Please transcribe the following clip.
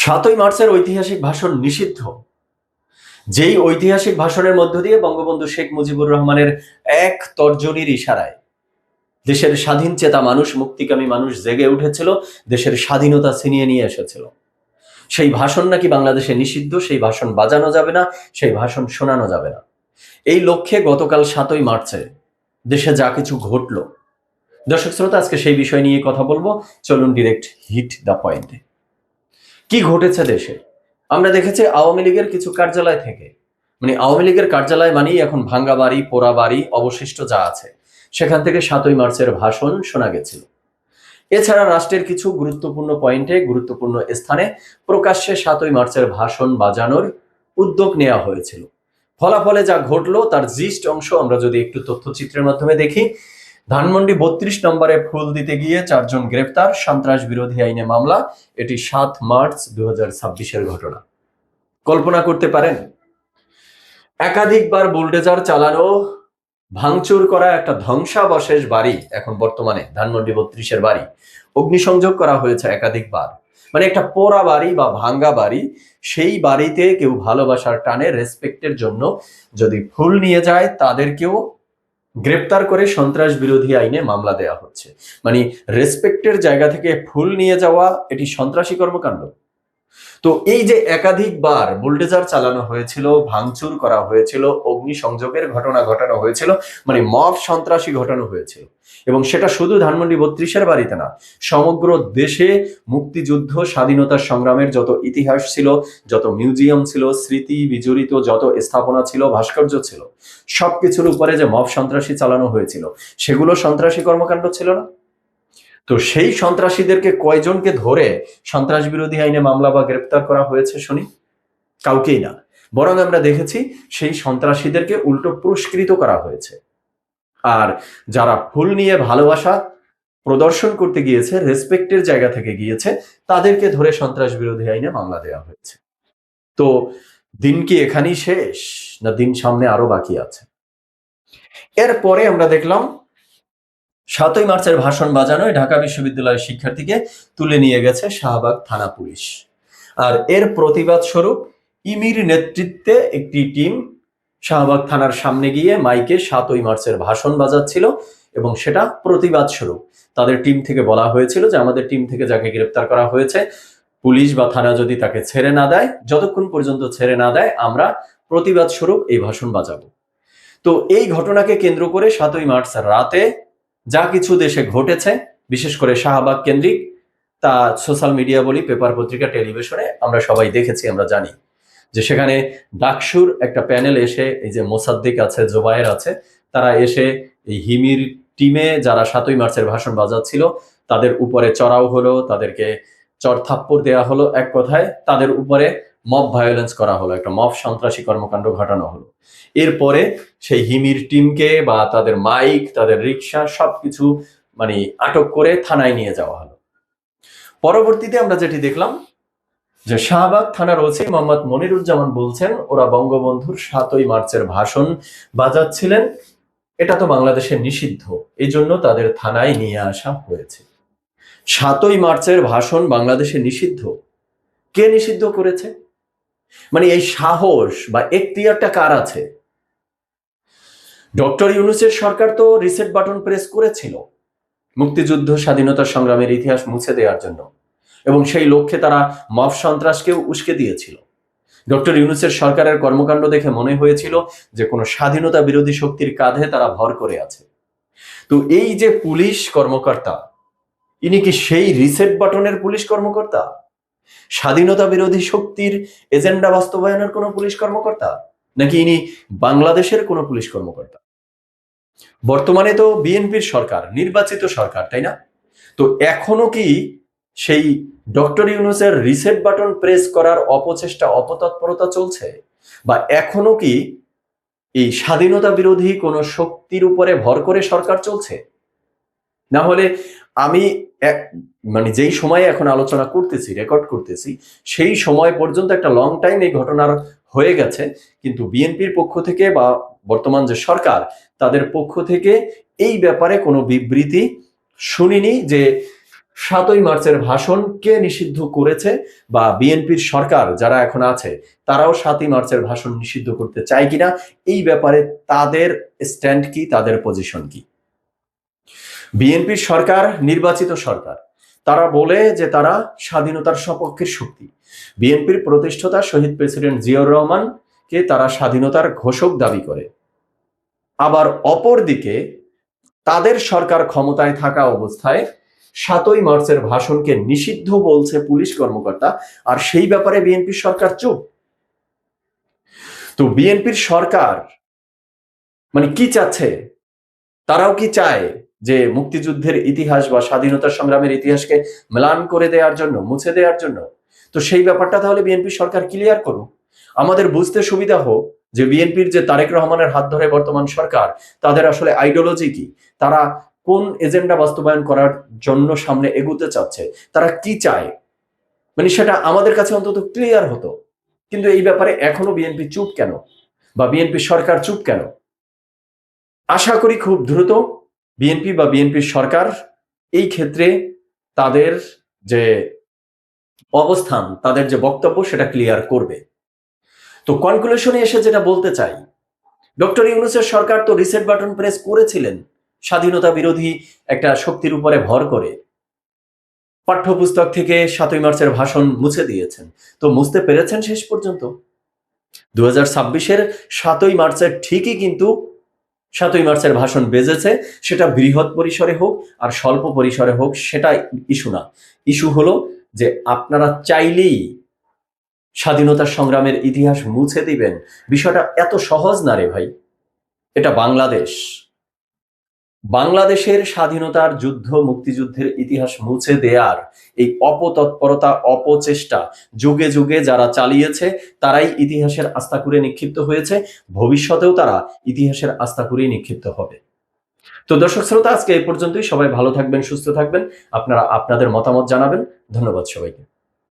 ৭ই মার্চের ঐতিহাসিক ভাষণ নিষিদ্ধ। যেই ঐতিহাসিক ভাষণের মধ্য দিয়ে বঙ্গবন্ধু শেখ মুজিবুর রহমানের এক তর্জনীর ইশারায় দেশের স্বাধীন চেতা মানুষ, মুক্তিকামী মানুষ জেগে উঠেছিল, দেশের স্বাধীনতা ছিনিয়ে নিয়ে এসেছিল। সেই ভাষণ নাকি বাংলাদেশে নিষিদ্ধ, সেই ভাষণ বাজানো যাবে না, সেই ভাষণ শোনানো যাবে না। এই লক্ষ্যে গতকাল ৭ই মার্চে দেশে যা কিছু ঘটল, দর্শক শ্রোতা, আজকে সেই বিষয় নিয়ে কথা বলবো। চলুন ডিরেক্ট হিট দ্য পয়েন্টে। কি ঘটেছে দেশে? আমরা দেখেছি আওয়ামী লীগের কিছু কার্যালয় থেকে, আওয়ামী লীগের কার্যালয় মানেই এখন ভাঙ্গা বাড়ি, পোড়া বাড়ি, অবশিষ্ট যা আছে সেখান থেকে ৭ই মার্চের ভাষণ শোনা গেছিল। এছাড়া রাষ্ট্রের কিছু গুরুত্বপূর্ণ পয়েন্টে, গুরুত্বপূর্ণ স্থানে প্রকাশ্যে ৭ই মার্চের ভাষণ বাজানোর উদ্যোগ নেওয়া হয়েছিল। ফলাফলে যা ঘটলো তার জিস্ট অংশ আমরা যদি একটু তথ্যচিত্রের মাধ্যমে দেখি। ধানমন্ডি ৩২ নম্বরে ফুল দিতে গিয়ে ৪ জন গ্রেফতার, সন্ত্রাস বিরোধী আইনে মামলা। এটি ৭ মার্চ ২০২৬-এর ঘটনা। কল্পনা করতে পারেন, একাধিকবার বুলডোজার চালানো, ভাঙচুর করা একটা ধ্বংসাবশেষ বাড়ি, এখন বর্তমানে ধানমন্ডি ৩২-এর বাড়ি অগ্নিসংযোগ করা হয়েছে একাধিকবার। একটা পোড়া বাড়ি বা ভাঙ্গা বাড়ি, সেই বাড়িতে কেউ ভালোবাসার টানে, রেসপেক্টের জন্য যদি ফুল নিয়ে যায় তাদেরকেও গ্রেপ্তার করে সন্ত্রাস বিরোধী আইনে মামলা দেওয়া হচ্ছে। রেসপেক্টের জায়গা থেকে ফুল নিয়ে যাওয়া, এটি সন্ত্রাসী কর্মকাণ্ড। তো এই যে একাধিকবার বুলডোজার চালানো হয়েছিল, ভাঙচুর করা হয়েছিল, অগ্নিসংযোগের ঘটনা ঘটানো হয়েছিল, মব সন্ত্রাসী ঘটানো হয়েছিল, এবং সেটা শুধু ধানমন্ডি ৩২-এর বাড়িতে না, সমগ্র দেশে মুক্তিযুদ্ধ, স্বাধীনতার সংগ্রামের যত ইতিহাস ছিল, যত মিউজিয়াম ছিল, স্মৃতি বিজড়িত যত স্থাপনা ছিল, ভাস্কর্য ছিল, সবকিছুর উপরে যে মব সন্ত্রাসী চালানো হয়েছিল, সেগুলো সন্ত্রাসী কর্মকাণ্ড ছিল না? তো সেই সন্ত্রাসীদেরকে কয়জনকে ধরে সন্ত্রাস বিরোধী আইনে মামলা বা গ্রেপ্তার করা হয়েছে শুনি? কাউকেই না। বরং আমরা দেখেছি সেই সন্ত্রাসীদেরকে উল্টো পুরস্কৃত করা হয়েছে। আর যারা ফুল নিয়ে ভালোবাসা প্রদর্শন করতে গিয়েছে, রেসপেক্টের জায়গা থেকে গিয়েছে, তাদেরকে ধরে সন্ত্রাস বিরোধী আইনে মামলা দেওয়া হয়েছে। তো দিন কি এখানেই শেষ, না দিন সামনে আরো বাকি আছে? এরপরে আমরা দেখলাম ৭ই মার্চের ভাষণ বাজানোয় ঢাকা বিশ্ববিদ্যালয়ের শিক্ষার্থীকে তুলে নিয়ে গেছে শাহবাগ থানা পুলিশ। আর এর প্রতিবাদ স্বরূপ ইমির নেতৃত্বে একটি টিম শাহবাগ থানার সামনে গিয়ে মাইকে ৭ই মার্চের ভাষণ বাজাচ্ছিল, এবং সেটা প্রতিবাদ স্বরূপ তাদের টিম থেকে বলা হয়েছিল যে আমাদের টিম থেকে যাকে গ্রেপ্তার করা হয়েছে, পুলিশ বা থানা যদি তাকে ছেড়ে না দেয়, যতক্ষণ পর্যন্ত ছেড়ে না দেয়, আমরা প্রতিবাদ স্বরূপ এই ভাষণ বাজাবো। তো এই ঘটনাকে কেন্দ্র করে ৭ই মার্চ রাতে যা কিছু দেশে ঘটেছে, বিশেষ করে শাহবাগ কেন্দ্রিক, তা সোশ্যাল মিডিয়া বলি, পেপার পত্রিকা, টেলিভিশনে আমরা সবাই দেখেছি। আমরা জানি যে সেখানে ডাকসুর একটা প্যানেল এসে, এই যে মোসাদ্দিক আছে, জোবায়ের আছে, তারা এসে এই হিমির টিমে যারা ৭ই মার্চের ভাষণ বাজাচ্ছিল তাদের উপরে চড়াও হলো, তাদেরকে চড়থাপ্পড় দেওয়া হলো, এক কথায় তাদের উপরে মব ভায়োলেন্স করা হলো, একটা মব সন্ত্রাসী কর্মকাণ্ড ঘটানো হলো। এরপরে সেই হিমির টিমকে বা তাদের মাইক, তাদের রিক্সা, সবকিছু আটক করে থানায় নিয়ে যাওয়া হলো। পরবর্তীতে আমরা যেটি দেখলাম যে শাহবাগ থানার ওসি মোহাম্মদ মনিরুজ্জামান বলছেন ওরা বঙ্গবন্ধুর ৭ই মার্চের ভাষণ বাজাচ্ছিলেন, এটা তো বাংলাদেশে নিষিদ্ধ, এই জন্য তাদের থানায় নিয়ে আসা হয়েছে। ৭ই মার্চের ভাষণ বাংলাদেশে নিষিদ্ধ? কে নিষিদ্ধ করেছে? এই সাহস বা এখতিয়ারটা কার আছে? ডক্টর ইউনূসের সরকার তো রিসেট বাটন প্রেস করেছিল মুক্তিযুদ্ধ, স্বাধীনতা সংগ্রামের ইতিহাস মুছে দেওয়ার জন্য, এবং সেই লক্ষ্যে তারা মব সন্ত্রাসকেও উস্কে দিয়েছিল। ডক্টর ইউনূসের সরকারের কর্মকাণ্ড দেখে মনে হয়েছিল যে কোনো স্বাধীনতা বিরোধী শক্তির কাঁধে তারা ভর করে আছে। তো এই যে পুলিশ কর্মকর্তা, ইনি কি সেই রিসেট বাটনের পুলিশ কর্মকর্তা? স্বাধীনতা বিরোধী শক্তির এজেন্ডা বাস্তবায়নের কোনো পুলিশ কর্মকর্তা, নাকি ইনি বাংলাদেশের কোনো পুলিশ কর্মকর্তা? বর্তমানে তো বিএনপির সরকার, নির্বাচিত সরকার, তাই না? তো এখনো কি সেই ডক্টর ইউনূসের রিসেট বাটন প্রেস করার অপচেষ্টা, অপতৎপরতা চলছে? বা এখনো কি এই স্বাধীনতা বিরোধী কোনো শক্তির উপরে ভর করে সরকার চলছে? না হলে আমি যেই সময়ে এখন আলোচনা করতেছি, রেকর্ড করতেছি, সেই সময় পর্যন্ত একটা লং টাইম এই ঘটনার হয়ে গেছে, কিন্তু বিএনপির পক্ষ থেকে বা বর্তমান যে সরকার, তাদের পক্ষ থেকে এই ব্যাপারে কোনো বিবৃতি শুনিনি যে ৭ই মার্চের ভাষণ কে নিষিদ্ধ করেছে, বা বিএনপির সরকার যারা এখন আছে তারাও ৭ই মার্চের ভাষণ নিষিদ্ধ করতে চায় কিনা, এই ব্যাপারে তাদের স্ট্যান্ড কি, তাদের পজিশন কি। বিএনপির সরকার নির্বাচিত সরকার, তারা বলে যে তারা স্বাধীনতার সপক্ষের শক্তি। বিএনপির প্রতিষ্ঠাতা শহীদ প্রেসিডেন্ট জিয়াউর রহমানকে তারা স্বাধীনতার ঘোষক দাবি করে। আবার অপরদিকে তাদের সরকার ক্ষমতায় থাকা অবস্থায় ৭ই মার্চের ভাষণকে নিষিদ্ধ বলছে পুলিশ কর্মকর্তা, আর সেই ব্যাপারে বিএনপির সরকার চুপ। তো বিএনপির সরকার মানে কি চাচ্ছে? তারাও কি চায় যে মুক্তিযুদ্ধের ইতিহাস বা স্বাধীনতা সংগ্রামের ইতিহাসকে ম্লান করে দেওয়ার জন্য, মুছে দেওয়ার জন্য? তো সেই ব্যাপারটা তাহলে বিএনপি সরকার ক্লিয়ার করুক, আমাদের বুঝতে সুবিধা হোক যে বিএনপির যে তারেক রহমানের হাত ধরে বর্তমান সরকার, তাদের আসলে আইডিওলজি কি, তারা কোন এজেন্ডা বাস্তবায়ন করার জন্য সামনে এগোতে চাচ্ছে, তারা কি চায়, মানে সেটা আমাদের কাছে অন্তত ক্লিয়ার হতো। কিন্তু এই ব্যাপারে এখনো বিএনপি চুপ কেন, বা বিএনপি সরকার চুপ কেন? আশা করি খুব দ্রুত বিএনপি বা বিএনপির সরকার এই ক্ষেত্রে তাদের যে অবস্থান, তাদের যে বক্তব্য, সেটা ক্লিয়ার করবে। তো কনক্লুশনে এসে যেটা বলতে চাই, ডক্টর ইউনূসের সরকার তো রিসেট বাটন প্রেস করেছিলেন স্বাধীনতা বিরোধী একটা শক্তির উপরে ভর করে, পাঠ্যপুস্তক থেকে ৭ই মার্চের ভাষণ মুছে দিয়েছেন। তো মুছতে পেরেছেন শেষ পর্যন্ত? 2026-এর ৭ই মার্চের ঠিকই কিন্তু ৭ই মার্চের ভাষণ বেজেছে, সেটা বৃহৎ পরিসরে হোক আর স্বল্প পরিসরে হোক, সেটা ইস্যু না। ইস্যু হলো যে আপনারা চাইলেই স্বাধীনতা সংগ্রামের ইতিহাস মুছে দিবেন, বিষয়টা এত সহজ না রে ভাই। এটা বাংলাদেশ, বাংলাদেশের স্বাধীনতার যুদ্ধ, মুক্তিযুদ্ধের ইতিহাস মুছে দেওয়ার এই অপতৎপরতা, অপচেষ্টা যুগে যুগে যারা চালিয়েছে, তারাই ইতিহাসের আস্তাকুড়ে নিক্ষিপ্ত হয়েছে, ভবিষ্যতেও তারা ইতিহাসের আস্তাকুড়েই নিক্ষিপ্ত হবে। তো দর্শক শ্রোতা, আজকে এই পর্যন্তই। সবাই ভালো থাকবেন, সুস্থ থাকবেন, আপনারা আপনাদের মতামত জানাবেন। ধন্যবাদ সবাইকে।